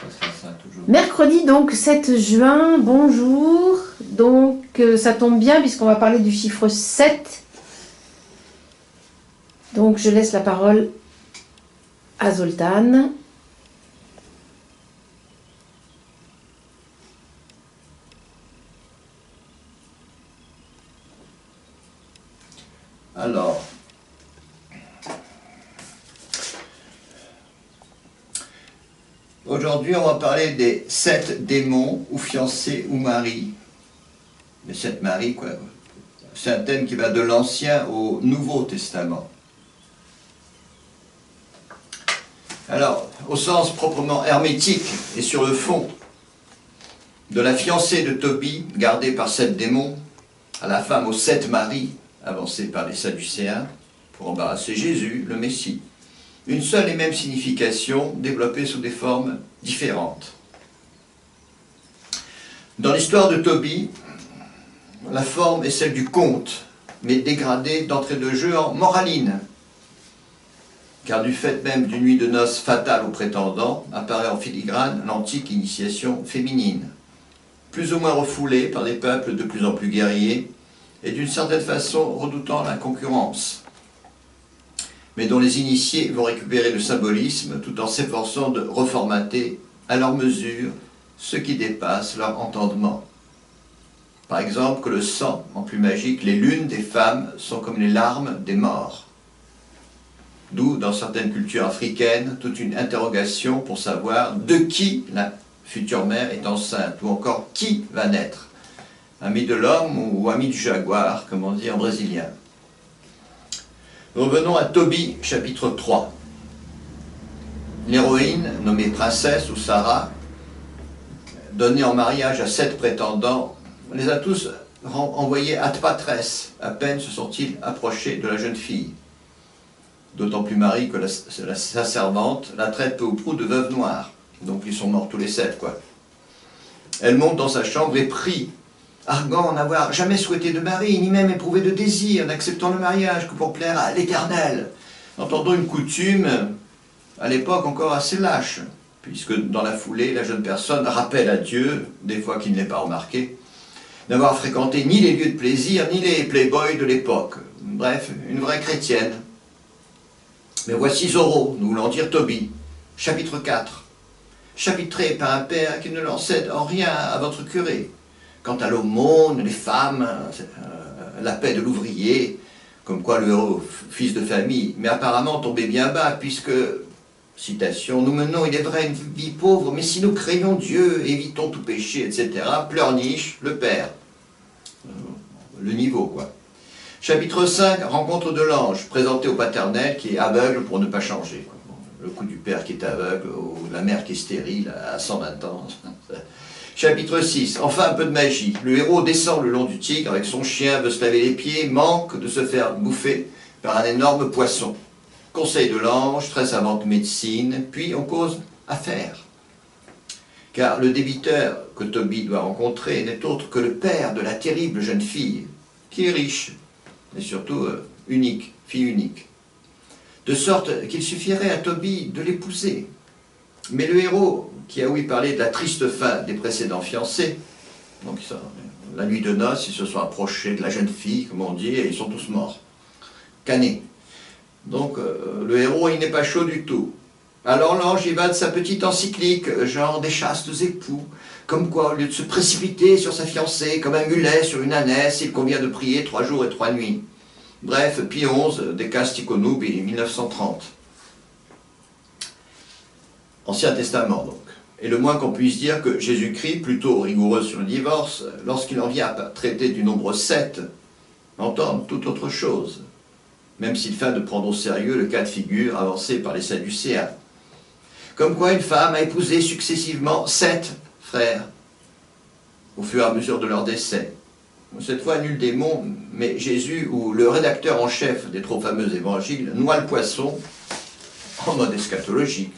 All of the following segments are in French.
ça toujours. Mercredi donc 7 juin, bonjour. Donc ça tombe bien puisqu'on va parler du chiffre 7. Donc je laisse la parole à Zoltan. Alors, aujourd'hui on va parler des 7 démons, ou fiancés, ou maris. Les 7 maris, quoi. C'est un thème qui va de l'Ancien au Nouveau Testament. Alors, au sens proprement hermétique et sur le fond, de la fiancée de Tobie, gardée par 7 démons, à la femme aux 7 maris, avancée par les Sadducéens, pour embarrasser Jésus, le Messie. Une seule et même signification, développée sous des formes différentes. Dans l'histoire de Tobie, la forme est celle du conte, mais dégradée d'entrée de jeu en moraline. Car du fait même d'une nuit de noces fatale aux prétendants, apparaît en filigrane l'antique initiation féminine, plus ou moins refoulée par des peuples de plus en plus guerriers, et d'une certaine façon redoutant la concurrence, mais dont les initiés vont récupérer le symbolisme tout en s'efforçant de reformater à leur mesure ce qui dépasse leur entendement. Par exemple, que le sang, en plus magique, les lunes des femmes sont comme les larmes des morts. D'où, dans certaines cultures africaines, toute une interrogation pour savoir de qui la future mère est enceinte, ou encore qui va naître. Ami de l'homme ou ami du jaguar, comme on dit en brésilien. Revenons à Tobie, chapitre 3. L'héroïne, nommée princesse ou Sarah, donnée en mariage à 7 prétendants, les a tous envoyés ad patres, à peine se sont-ils approchés de la jeune fille. D'autant plus Marie que sa servante la traite peu ou prou de veuve noire. Donc ils sont morts tous les 7, quoi. Elle monte dans sa chambre et prie, arguant n'avoir jamais souhaité de mari, ni même éprouvé de désir, n'acceptant le mariage que pour plaire à l'Éternel, entendant une coutume, à l'époque encore assez lâche, puisque dans la foulée, la jeune personne rappelle à Dieu, des fois qu'il ne l'ait pas remarqué, n'avoir fréquenté ni les lieux de plaisir, ni les playboys de l'époque. Bref, une vraie chrétienne. Mais voici Zorro, nous voulons dire Tobie, chapitre 4, chapitré par un père qui ne l'enseigne en rien à votre curé. Quant à l'aumône, les femmes, la paix de l'ouvrier, comme quoi le héros, fils de famille, mais apparemment tombé bien bas, puisque, citation, nous menons, il est vrai, une vie pauvre, mais si nous craignons Dieu, évitons tout péché, etc., pleurniche le père. Le niveau, quoi. Chapitre 5, rencontre de l'ange, présenté au paternel, qui est aveugle pour ne pas changer. Le coup du père qui est aveugle, ou la mère qui est stérile à 120 ans. Chapitre 6, enfin un peu de magie. Le héros descend le long du Tigre avec son chien, veut se laver les pieds, manque de se faire bouffer par un énorme poisson. Conseil de l'ange, très savante médecine, puis on cause affaire. Car le débiteur que Tobie doit rencontrer n'est autre que le père de la terrible jeune fille, qui est riche, et surtout unique, fille unique. De sorte qu'il suffirait à Tobie de l'épouser. Mais le héros, qui a ouï parler de la triste fin des précédents fiancés, donc ça, la nuit de noces, ils se sont approchés de la jeune fille, comme on dit, et ils sont tous morts, canés. Donc le héros, il n'est pas chaud du tout. Alors l'ange, il va de sa petite encyclique, genre des chastes époux, comme quoi, au lieu de se précipiter sur sa fiancée, comme un mulet sur une ânesse, il convient de prier 3 jours et 3 nuits. Bref, Pie XI, des Castico Nubi, 1930. Ancien Testament, donc. Et le moins qu'on puisse dire que Jésus-Christ, plutôt rigoureux sur le divorce, lorsqu'il en vient à traiter du nombre 7, entend toute autre chose, même s'il feint de prendre au sérieux le cas de figure avancé par les Sadducéens. Comme quoi une femme a épousé successivement 7 frères, au fur et à mesure de leur décès. Cette fois, nul démon, mais Jésus, ou le rédacteur en chef des trop fameux évangiles, noie le poisson en mode eschatologique.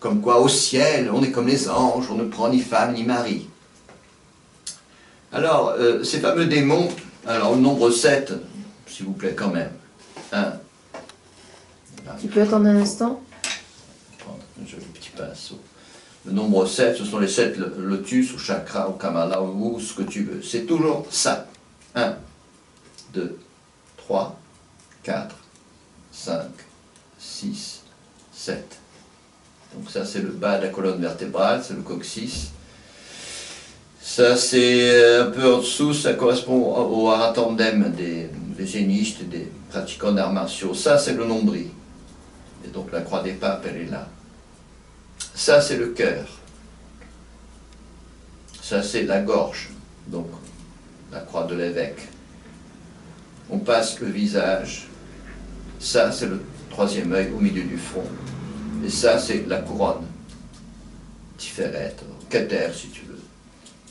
Comme quoi, au ciel, on est comme les anges, on ne prend ni femme ni mari. Alors, ces fameux démons, alors le nombre 7, s'il vous plaît, quand même. 1. Tu peux attendre un instant? Prendre un joli petit pinceau. Le nombre 7, ce sont les 7 lotus ou chakras ou kamala ou ce que tu veux. C'est toujours ça. 1, 2, 3, 4, 5, 6, 7. Donc ça c'est le bas de la colonne vertébrale, c'est le coccyx. Ça c'est un peu en dessous, ça correspond au haratandem des génistes, des pratiquants d'arts martiaux. Ça c'est le nombril. Et donc la croix des papes, elle est là. Ça c'est le cœur. Ça c'est la gorge, donc la croix de l'évêque. On passe le visage. Ça c'est le troisième œil au milieu du front. Et ça c'est la couronne. Tiferet, Keter si tu veux.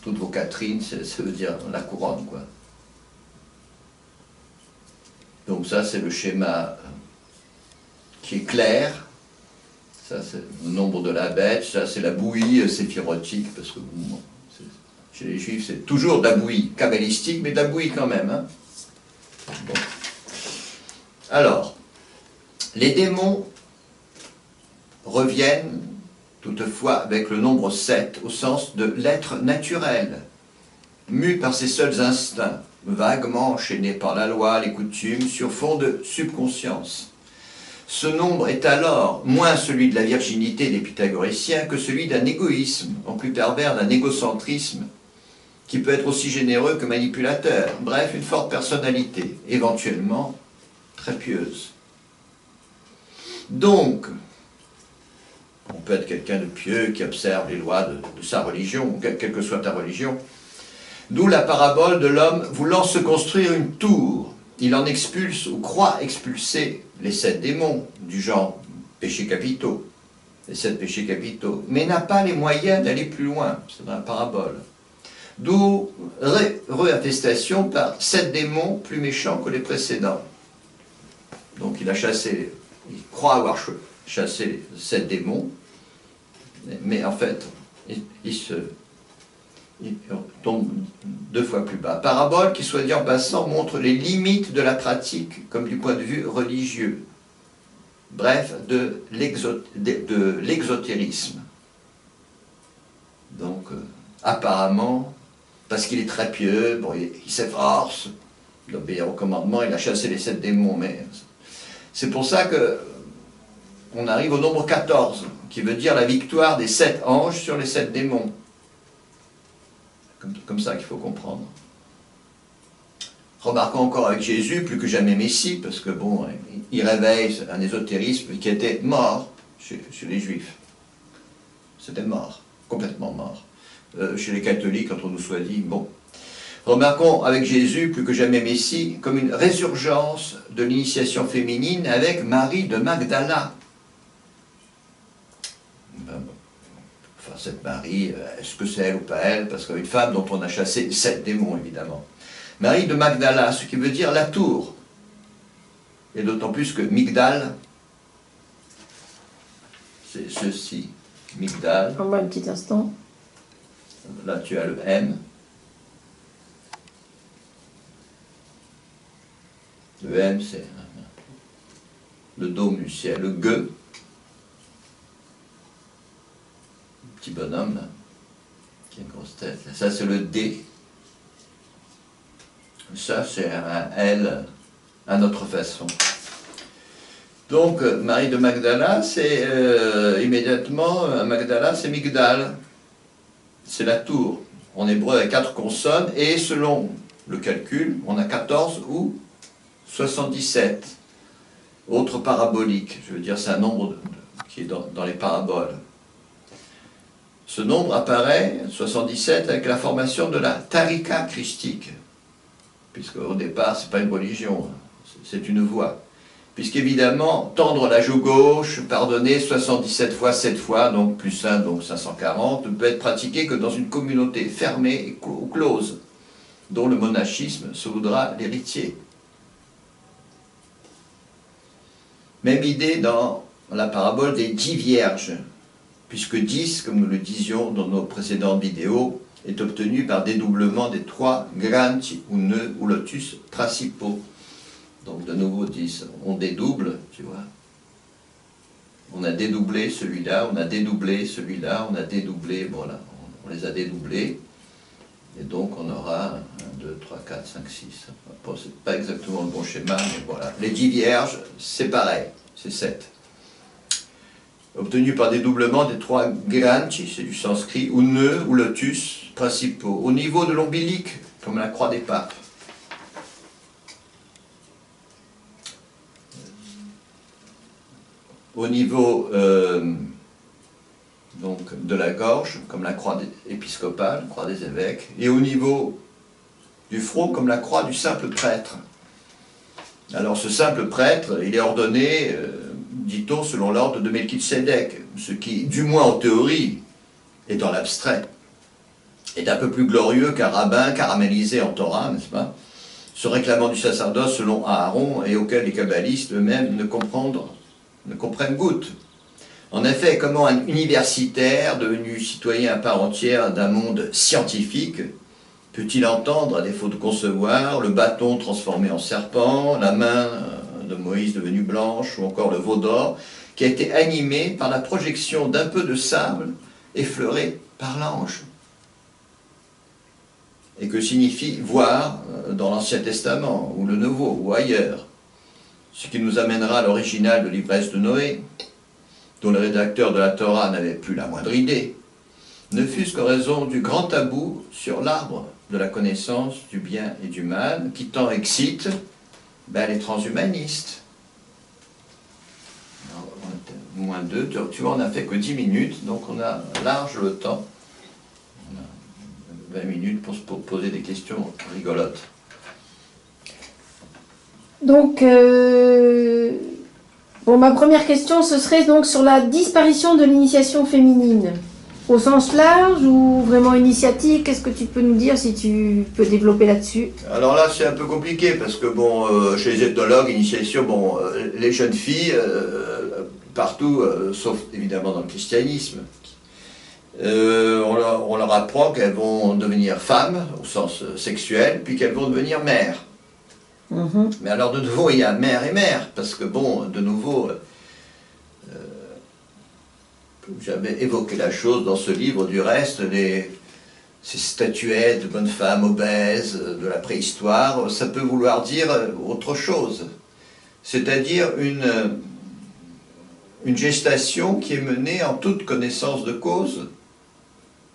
Toutes vos Catherines, ça veut dire la couronne, quoi. Donc ça c'est le schéma qui est clair. Ça c'est le nombre de la bête. Ça c'est la bouillie séphirotique, parce que bon, chez les juifs c'est toujours de la bouillie kabbalistique, mais de la bouillie quand même. Hein. Bon. Alors, les démons reviennent toutefois avec le nombre 7 au sens de l'être naturel, mu par ses seuls instincts, vaguement enchaîné par la loi, les coutumes, sur fond de subconscience. Ce nombre est alors moins celui de la virginité des pythagoréciens que celui d'un égoïsme, en plus pervers d'un égocentrisme, qui peut être aussi généreux que manipulateur, bref, une forte personnalité, éventuellement très pieuse. Donc, on peut être quelqu'un de pieux qui observe les lois de sa religion, quelle que soit ta religion. D'où la parabole de l'homme voulant se construire une tour. Il en expulse ou croit expulser les 7 démons, du genre péchés capitaux, les 7 péchés capitaux, mais n'a pas les moyens d'aller plus loin, c'est dans la parabole. D'où réattestation par 7 démons plus méchants que les précédents. Donc il a chassé, il croit avoir chassé 7 démons, mais en fait, il tombe 2 fois plus bas. Parabole qui, soit dit en passant, montre les limites de la pratique, comme du point de vue religieux. Bref, de l'exotérisme. Donc, apparemment, parce qu'il est très pieux, bon, il s'efforce d'obéir au commandement, il a chassé les 7 démons, mais c'est pour ça que on arrive au nombre 14, qui veut dire la victoire des 7 anges sur les 7 démons. Comme ça qu'il faut comprendre. Remarquons encore avec Jésus, plus que jamais Messie, parce que bon, il réveille un ésotérisme qui était mort chez les Juifs. C'était mort, complètement mort. Chez les catholiques, quand on nous soit dit, bon. Remarquons avec Jésus, plus que jamais Messie, comme une résurgence de l'initiation féminine avec Marie de Magdala. Enfin, cette Marie, est-ce que c'est elle ou pas elle? Parce qu'une femme dont on a chassé 7 démons, évidemment. Marie de Magdala, ce qui veut dire la tour. Et d'autant plus que Migdal, c'est ceci, Migdal. On va un petit instant. Là, tu as le M. Le M, c'est le dôme du ciel. Le G, petit bonhomme, là, qui a une grosse tête. Ça, c'est le D. Ça, c'est un L, à notre façon. Donc, Marie de Magdala, c'est immédiatement, Magdala, c'est Migdal. C'est la tour. En hébreu, avec 4 consonnes, et selon le calcul, on a 14 ou 77. Autre parabolique, je veux dire, c'est un nombre qui est dans les paraboles. Ce nombre apparaît, 77, avec la formation de la tarika christique, puisque au départ, ce n'est pas une religion, c'est une voie. Puisqu'évidemment, tendre la joue gauche, pardonner 77 fois 7 fois, donc plus 1, donc 540, ne peut être pratiqué que dans une communauté fermée ou close, dont le monachisme se voudra l'héritier. Même idée dans la parabole des 10 vierges, puisque 10, comme nous le disions dans nos précédentes vidéos, est obtenu par dédoublement des 3 granti ou nœuds ou lotus principaux. Donc de nouveau 10, on dédouble, tu vois. On a dédoublé celui-là, on a dédoublé celui-là, on a dédoublé, voilà, on les a dédoublés. Et donc on aura 1, 2, 3, 4, 5, 6. Bon, c'est pas exactement le bon schéma, mais voilà. Les 10 vierges, c'est pareil, c'est 7. Obtenu par dédoublement des 3 granchi, c'est du sanskrit, ou nœuds ou lotus principaux, au niveau de l'ombilique, comme la croix des papes. Au niveau donc, de la gorge, comme la croix épiscopale, la croix des évêques, et au niveau du front, comme la croix du simple prêtre. Alors ce simple prêtre, il est ordonné, dit-on, selon l'ordre de Melchisédek, ce qui, du moins en théorie, et dans l'abstrait, est un peu plus glorieux qu'un rabbin caramélisé en Torah, n'est-ce pas, se réclamant du sacerdoce selon Aaron, et auquel les kabbalistes eux-mêmes ne comprennent goutte. En effet, comment un universitaire, devenu citoyen à part entière d'un monde scientifique, peut-il entendre, à défaut de concevoir, le bâton transformé en serpent, la main de Moïse devenue blanche, ou encore le veau d'or, qui a été animé par la projection d'un peu de sable effleuré par l'ange? Et que signifie voir dans l'Ancien Testament, ou le Nouveau, ou ailleurs? Ce qui nous amènera à l'original de l'ivresse de Noé, dont le rédacteur de la Torah n'avait plus la moindre idée, ne fût-ce qu'en raison du grand tabou sur l'arbre de la connaissance du bien et du mal, qui tant excite les transhumanistes. Alors, moins 2, tu vois, on n'a fait que 10 minutes, donc on a large le temps. On a 20 minutes pour se poser des questions rigolotes. Donc, bon, ma première question, ce serait donc sur la disparition de l'initiation féminine. Au sens large ou vraiment initiatique? Qu'est-ce que tu peux nous dire, si tu peux développer là-dessus? Alors là, c'est un peu compliqué, parce que bon, chez les ethnologues, initiation, bon, les jeunes filles, partout, sauf évidemment dans le christianisme, on leur apprend qu'elles vont devenir femmes, au sens sexuel, puis qu'elles vont devenir mères. Mais alors de nouveau, il y a mère et mère, parce que bon, de nouveau, j'avais évoqué la chose dans ce livre, du reste, ces statuettes de bonnes femmes obèses de la préhistoire, ça peut vouloir dire autre chose. C'est-à-dire une gestation qui est menée en toute connaissance de cause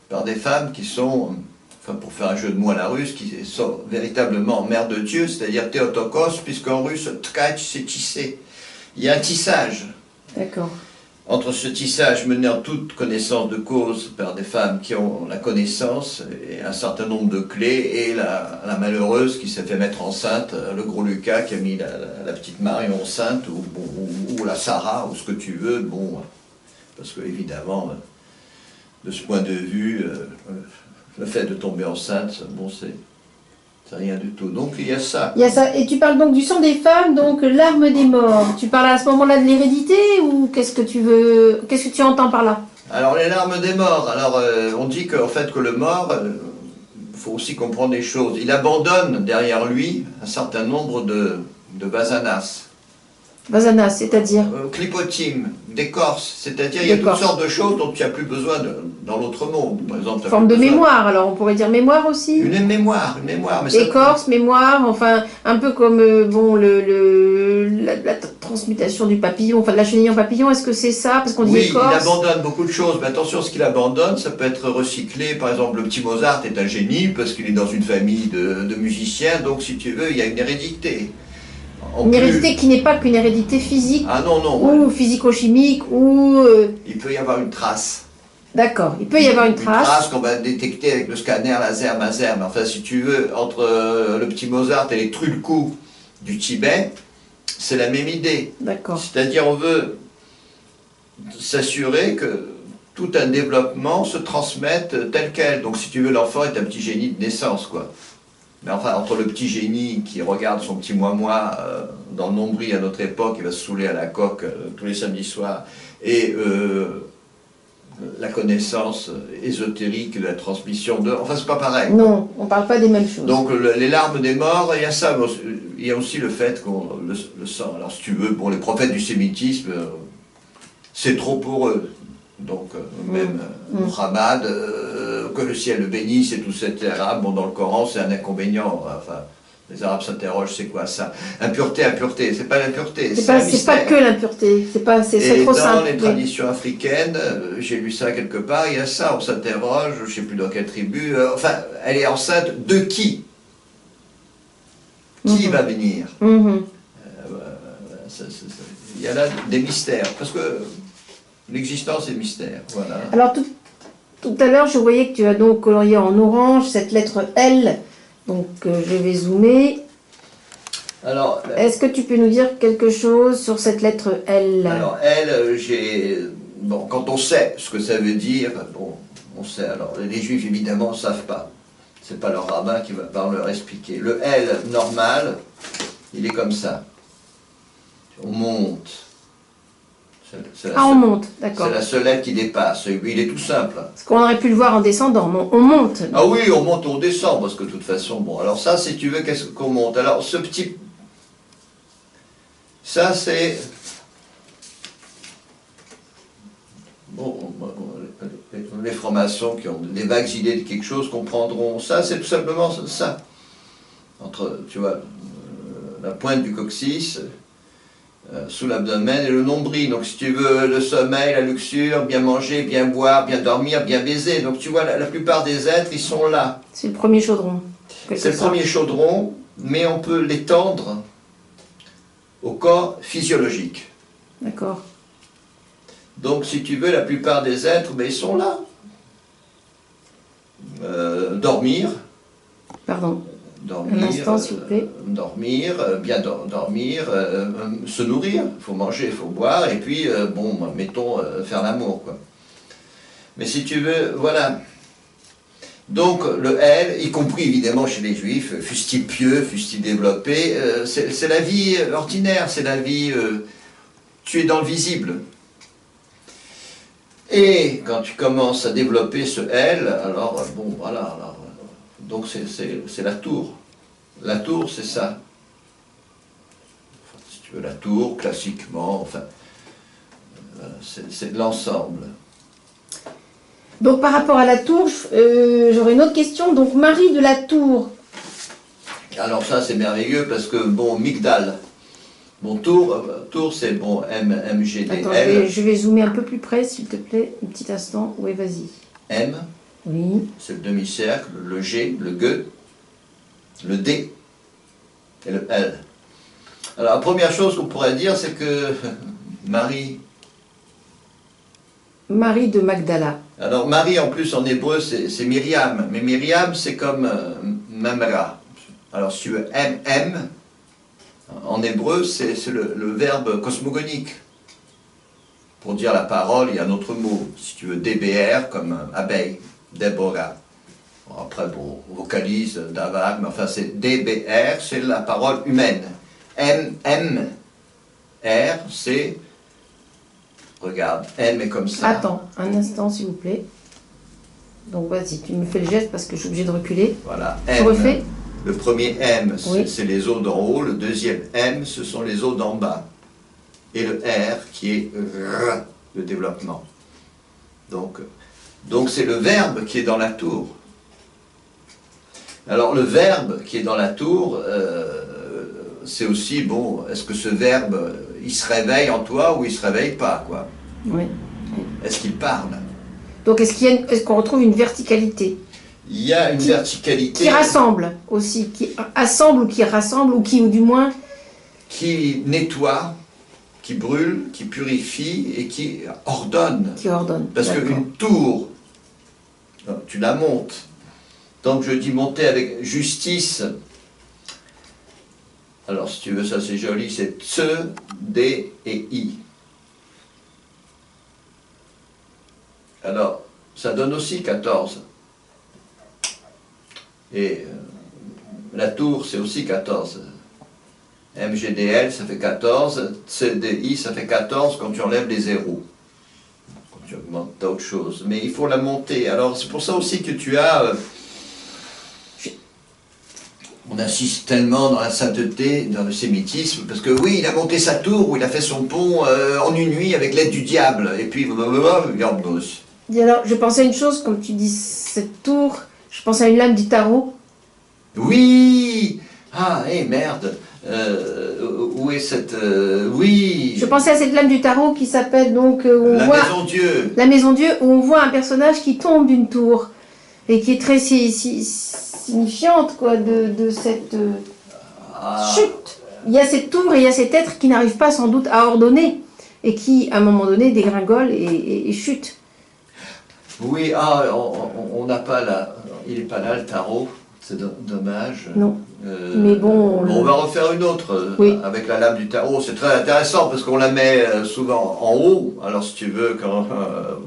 par des femmes qui sont, enfin pour faire un jeu de mots à la russe, qui sont véritablement mères de Dieu, c'est-à-dire Théotokos, puisqu'en russe, tkach, c'est tisser. Il y a un tissage. D'accord. Entre ce tissage mené en toute connaissance de cause par des femmes qui ont la connaissance et un certain nombre de clés, et la malheureuse qui s'est fait mettre enceinte, le gros Lucas qui a mis la petite Marion enceinte, ou la Sarah, ou ce que tu veux, bon, parce que évidemment, de ce point de vue, le fait de tomber enceinte, bon, c'est rien du tout. Donc il y a ça. Il y a ça. Et tu parles donc du sang des femmes, donc l'arme des morts. Tu parles à ce moment-là de l'hérédité, ou qu'est-ce que tu entends par là? Alors les larmes des morts, alors on dit qu'en fait que le mort, faut aussi comprendre des choses. Il abandonne derrière lui un certain nombre de vasanas. Vasanas, c'est-à-dire? Clipotimes, d'écorce, c'est-à-dire il y a toutes sortes de choses dont tu n'as plus besoin dans l'autre monde. Par exemple, forme de mémoire, alors on pourrait dire mémoire aussi? Une mémoire. Mais écorce, mémoire, enfin un peu comme bon, la transmutation du papillon, enfin de la chenille en papillon, est-ce que c'est ça? Parce qu'on dit écorce. Oui, il abandonne beaucoup de choses, mais attention, ce qu'il abandonne, ça peut être recyclé. Par exemple, le petit Mozart est un génie parce qu'il est dans une famille de musiciens, donc si tu veux, il y a une hérédité. Une hérédité qui n'est pas qu'une hérédité physique, ou physico-chimique, ou... Il peut y avoir une trace. D'accord, il peut y avoir une trace. Une trace qu'on va détecter avec le scanner laser, maser. Mais enfin, si tu veux, entre le petit Mozart et les Trulku du Tibet, c'est la même idée. D'accord. C'est-à-dire, on veut s'assurer que tout un développement se transmette tel quel. Donc, si tu veux, l'enfant est un petit génie de naissance, quoi. Mais enfin, entre le petit génie qui regarde son petit moi-moi dans le nombril à notre époque, il va se saouler à la coque tous les samedis soirs, et la connaissance ésotérique de la transmission de... Enfin, c'est pas pareil. Non, on parle pas des mêmes choses. Donc, les larmes des morts, il y a ça. Il y a aussi le fait qu'on le sang. Alors, si tu veux, bon, les prophètes du sémitisme, c'est trop pour eux. Donc, même Muhammad, que le ciel le bénisse et tout, etc. Bon, dans le Coran, c'est un inconvénient. Enfin, les Arabes s'interrogent, c'est quoi ça? Impureté, impureté, c'est pas l'impureté, c'est un C'est pas mystère. que l'impureté, c'est trop simple. Dans les Oui. traditions africaines, j'ai lu ça quelque part, il y a ça, on s'interroge, je ne sais plus dans quelle tribu, enfin, elle est enceinte de qui? Qui va venir? Il y a là des mystères, parce que l'existence est mystère, voilà. Alors tout à l'heure, je voyais que tu as donc colorié en orange cette lettre L, donc je vais zoomer. Alors, est-ce que tu peux nous dire quelque chose sur cette lettre L? Alors, L, bon, quand on sait ce que ça veut dire, bon, on sait. Alors, les Juifs, évidemment, ne savent pas. C'est pas leur rabbin qui va leur expliquer. Le L normal, il est comme ça. On monte. On monte, d'accord. C'est la seule lettre qui dépasse. Il est tout simple. Parce qu'on aurait pu le voir en descendant, mais on monte. Ah oui, on monte, on descend, parce que de toute façon, bon, alors ça, si tu veux, qu'est-ce qu'on monte? Alors, ce petit... Ça, c'est... Bon, les francs-maçons qui ont des vagues idées de quelque chose comprendront. Ça, c'est tout simplement ça. Entre, tu vois, la pointe du coccyx, sous l'abdomen et le nombril. Donc, si tu veux, le sommeil, la luxure, bien manger, bien boire, bien dormir, bien baiser. Donc, tu vois, la plupart des êtres, ils sont là. C'est le premier chaudron. C'est le premier chaudron, mais on peut l'étendre au corps physiologique. D'accord. Donc, si tu veux, la plupart des êtres, ben, ils sont là. Dormir. Pardon. Dormir, un instant, s'il vous plaît. Dormir, bien dormir, se nourrir, il faut manger, il faut boire, et puis, bon, mettons, faire l'amour, quoi. Mais si tu veux, voilà. Donc, le L, y compris évidemment chez les Juifs, fussent-ils pieux, fussent-ils développés, c'est la vie ordinaire, c'est la vie... tu es dans le visible. Et quand tu commences à développer ce L, alors, bon, voilà, alors, donc c'est la tour. La tour, c'est ça. Enfin, si tu veux, la tour, classiquement, enfin, c'est l'ensemble. Donc par rapport à la tour, j'aurais une autre question. Donc Marie de la Tour. Alors ça, c'est merveilleux parce que, bon, Migdal, bon, tour c'est, bon, M-G-D-L. Attends, je vais zoomer un peu plus près, s'il te plaît, un petit instant. Oui, vas-y. M, oui. C'est le demi-cercle, le G, le G, le D et le L. Alors la première chose qu'on pourrait dire, c'est que Marie de Magdala. Alors Marie, en plus, en hébreu, c'est Myriam. Mais Myriam, c'est comme Mamra. Alors si tu veux, M, en hébreu, c'est le verbe cosmogonique. Pour dire la parole, il y a un autre mot. Si tu veux, DBR, comme abeille, Deborah. Bon, après, bon, on vocalise, Davar, mais enfin, c'est DBR, c'est la parole humaine. M, R, c'est... Regarde, M est comme ça. Attends, un instant, s'il vous plaît. Donc, vas-y, tu me fais le geste parce que je suis obligée de reculer. Voilà, Tu M. refais? Le premier M, oui. c'est les os d'en haut. Le deuxième M, ce sont les os d'en bas. Et le R, qui est R, le développement. Donc c'est le verbe qui est dans la tour. Alors, le verbe qui est dans la tour, c'est aussi, bon, est-ce que ce verbe, il se réveille en toi ou il ne se réveille pas, quoi? Oui. Est-ce qu'il parle? Donc, est-ce qu'on retrouve une verticalité? Il y a une verticalité... Qui rassemble aussi, qui assemble ou qui rassemble, ou du moins... Qui nettoie, qui brûle, qui purifie et qui ordonne. Qui ordonne. Parce qu'une tour, tu la montes. Donc je dis monter avec justice. Alors si tu veux, ça c'est joli, c'est Tse, D et I. Alors, ça donne aussi 14. Et la tour, c'est aussi 14. MGDL, ça fait 14. CDI, ça fait 14 quand tu enlèves les zéros. Quand tu augmentes d'autres choses. Mais il faut la monter. Alors, c'est pour ça aussi que tu as... on insiste tellement dans la sainteté, dans le sémitisme, parce que oui, il a monté sa tour, ou il a fait son pont en une nuit avec l'aide du diable, et puis Garbnos. Et alors, je pensais à une chose, comme tu dis cette tour, je pensais à une lame du tarot. Oui. Ah, merde. Où est cette... oui. Je pensais à cette lame du tarot qui s'appelle donc... où on La voit, Maison Dieu. la Maison Dieu, où on voit un personnage qui tombe d'une tour, et qui est très signifiante, quoi, de cette chute. Il y a cette tour et il y a cet être qui n'arrive pas sans doute à ordonner, et qui, à un moment donné, dégringole et chute. Oui, on n'a pas là... Il n'est pas là, le tarot. C'est dommage. Non. Mais bon, on va refaire une autre oui. Avec la lame du tarot. C'est très intéressant parce qu'on la met souvent en haut. Alors si tu veux,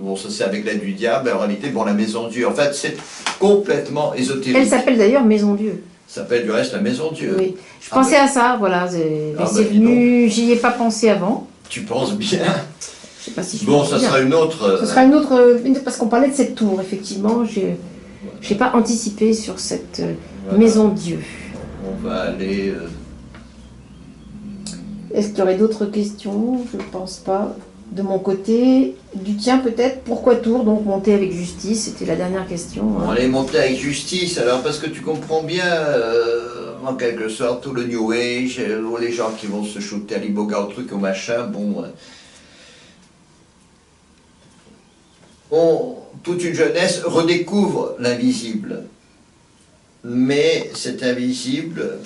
bon, ça c'est avec l'aide du diable. En réalité, bon, la Maison Dieu. En fait, c'est complètement ésotérique. Elle s'appelle d'ailleurs Maison Dieu. Ça s'appelle du reste la Maison Dieu. Oui. Je pensais à ça, voilà. C'est venu. J'y ai pas pensé avant. Tu penses bien. Je sais pas si je bon, pense ça bien. sera une autre. Ce sera une autre, parce qu'on parlait de cette tour, effectivement. Je n'ai pas anticipé sur cette Maison Dieu. On va aller... Est-ce qu'il y aurait d'autres questions? Je ne pense pas. De mon côté, du tien peut-être. Pourquoi tour? Donc monter avec justice, c'était la dernière question. On va aller monter avec justice, alors parce que tu comprends bien, en quelque sorte, tout le New Age, les gens qui vont se shooter à l'iboga au truc, au machin, bon... toute une jeunesse redécouvre l'invisible. Mais cet invisible,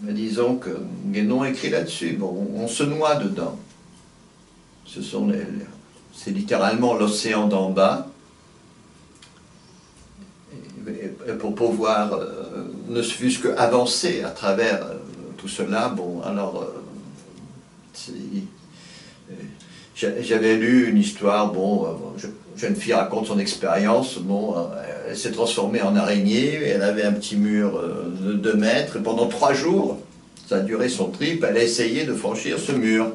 disons que Guénon écrit là-dessus, bon, on se noie dedans. C'est littéralement l'océan d'en bas. Et pour pouvoir, ne fût-ce qu'avancer à travers tout cela, bon, alors... J'avais lu une histoire, bon, jeune fille raconte son expérience, bon, elle s'est transformée en araignée, elle avait un petit mur de 2 mètres, et pendant 3 jours, ça a duré son trip, elle a essayé de franchir ce mur.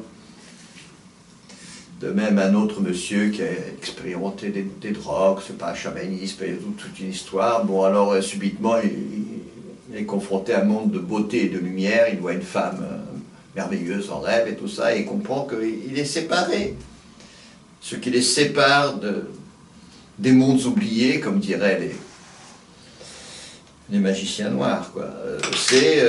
De même, un autre monsieur qui a expérimenté des drogues, c'est pas un chamanisme, il y a toute une histoire, bon, alors subitement, il est confronté à un monde de beauté et de lumière, il voit une femme... merveilleuse en rêve et tout ça, et il comprend qu'il est séparé. Ce qui les sépare des mondes oubliés, comme diraient les magiciens noirs, quoi. C'est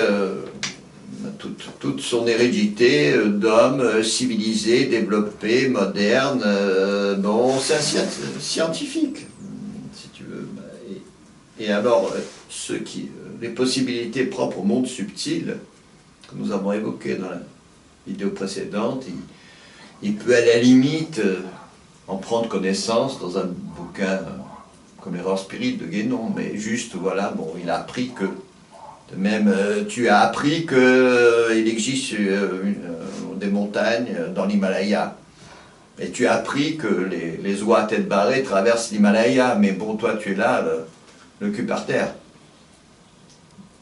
toute son hérédité d'homme civilisé, développé, moderne. Bon, c'est un scientifique, si tu veux. Et alors, les possibilités propres au monde subtil, que nous avons évoqué dans la vidéo précédente, il peut à la limite en prendre connaissance dans un bouquin comme l'Erreur Spirit de Guénon, mais juste, voilà, bon, il a appris que, de même, tu as appris qu'il existe des montagnes dans l'Himalaya, et tu as appris que les oies à tête barrée traversent l'Himalaya, mais bon, toi, tu es là, le cul par terre.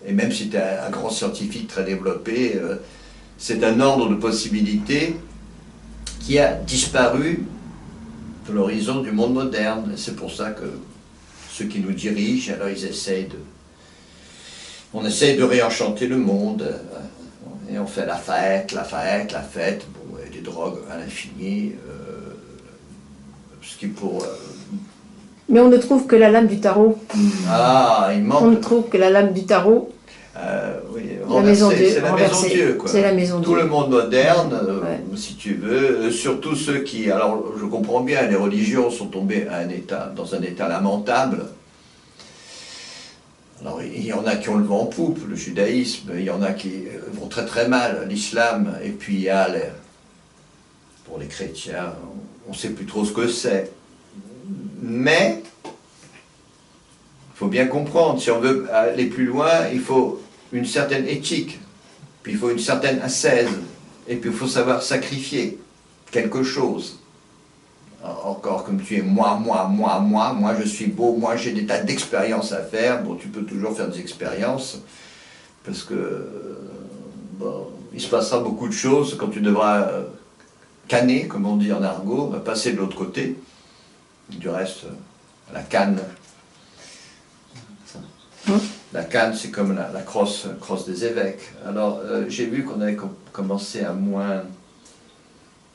Et même si tu es un grand scientifique très développé, c'est un ordre de possibilités qui a disparu de l'horizon du monde moderne. C'est pour ça que ceux qui nous dirigent, alors ils essayent on essaye de réenchanter le monde, et on fait la fête, bon, et des drogues à l'infini, ce qui pour... Mais on ne trouve que la lame du tarot. Ah, il manque... On ne trouve que la lame du tarot. Oui, la Maison Dieu, c'est la Maison Dieu, quoi. C'est la Maison Tout Dieu. le monde moderne, Ouais. si tu veux, surtout ceux qui... Alors, je comprends bien, les religions sont tombées dans un état lamentable. Alors, il y en a qui ont le vent en poupe, le judaïsme, il y en a qui vont très très mal, l'islam, et puis il y a, pour les chrétiens, on ne sait plus trop ce que c'est. Mais, il faut bien comprendre, si on veut aller plus loin, il faut une certaine éthique, puis il faut une certaine ascèse, et puis il faut savoir sacrifier quelque chose. Encore comme tu es moi je suis beau, moi j'ai des tas d'expériences à faire. Bon, tu peux toujours faire des expériences, parce que bon, il se passera beaucoup de choses quand tu devras canner, comme on dit en argot, passer de l'autre côté. Du reste, la canne, La canne, c'est comme la crosse des évêques. Alors, j'ai vu qu'on avait commencé à moins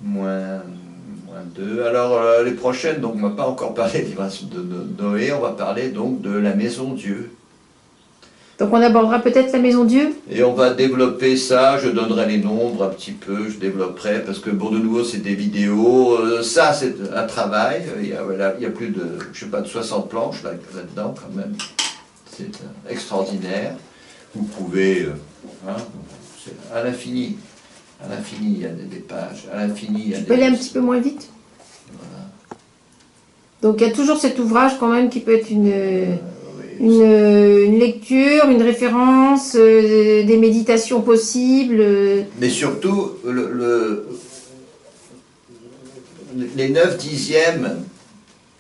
2. Alors, les prochaines, donc, on ne va pas encore parler de Noé, on va parler donc de la maison Dieu. Donc on abordera peut-être la maison Dieu. Et on va développer ça, je donnerai les nombres un petit peu, je développerai, parce que bon, de nouveau, c'est des vidéos. Ça, c'est un travail. Il y a plus de, je sais pas, de 60 planches là-dedans, quand même. C'est extraordinaire. Vous pouvez, c'est à l'infini. À l'infini, il y a des pages. À l'infini, il y a Tu peux aller un petit peu moins vite. Voilà. Donc il y a toujours cet ouvrage quand même qui peut être une lecture, une référence, des méditations possibles. Mais surtout, les 9/10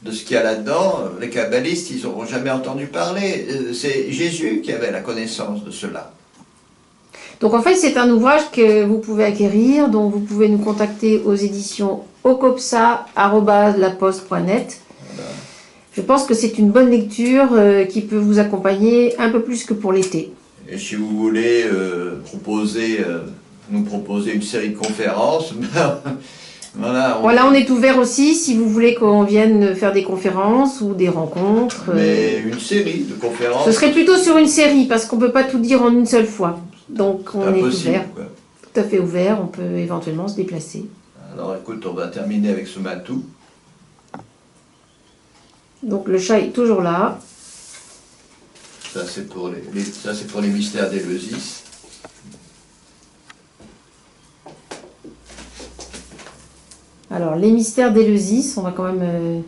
de ce qu'il y a là-dedans, les kabbalistes, ils n'auront jamais entendu parler. C'est Jésus qui avait la connaissance de cela. Donc en fait, c'est un ouvrage que vous pouvez acquérir, donc vous pouvez nous contacter aux éditions ocopsa@laposte.net. Voilà. Je pense que c'est une bonne lecture qui peut vous accompagner un peu plus que pour l'été. Et si vous voulez nous proposer une série de conférences, voilà, on est ouvert aussi si vous voulez qu'on vienne faire des conférences ou des rencontres. Mais une série de conférences. Ce serait plutôt sur une série parce qu'on ne peut pas tout dire en une seule fois. Donc on est ouvert, quoi. Tout à fait ouvert, on peut éventuellement se déplacer. Alors écoute, on va terminer avec ce matou. Donc le chat est toujours là. Ça c'est pour les mystères d'Éleusis. Alors les mystères d'Éleusis, on va quand même...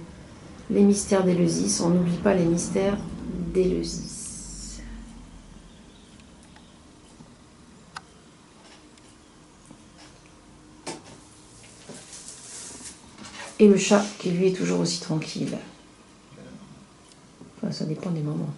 les mystères d'Éleusis, on n'oublie pas les mystères d'Éleusis. Et le chat qui lui est toujours aussi tranquille. Enfin, ça dépend des moments.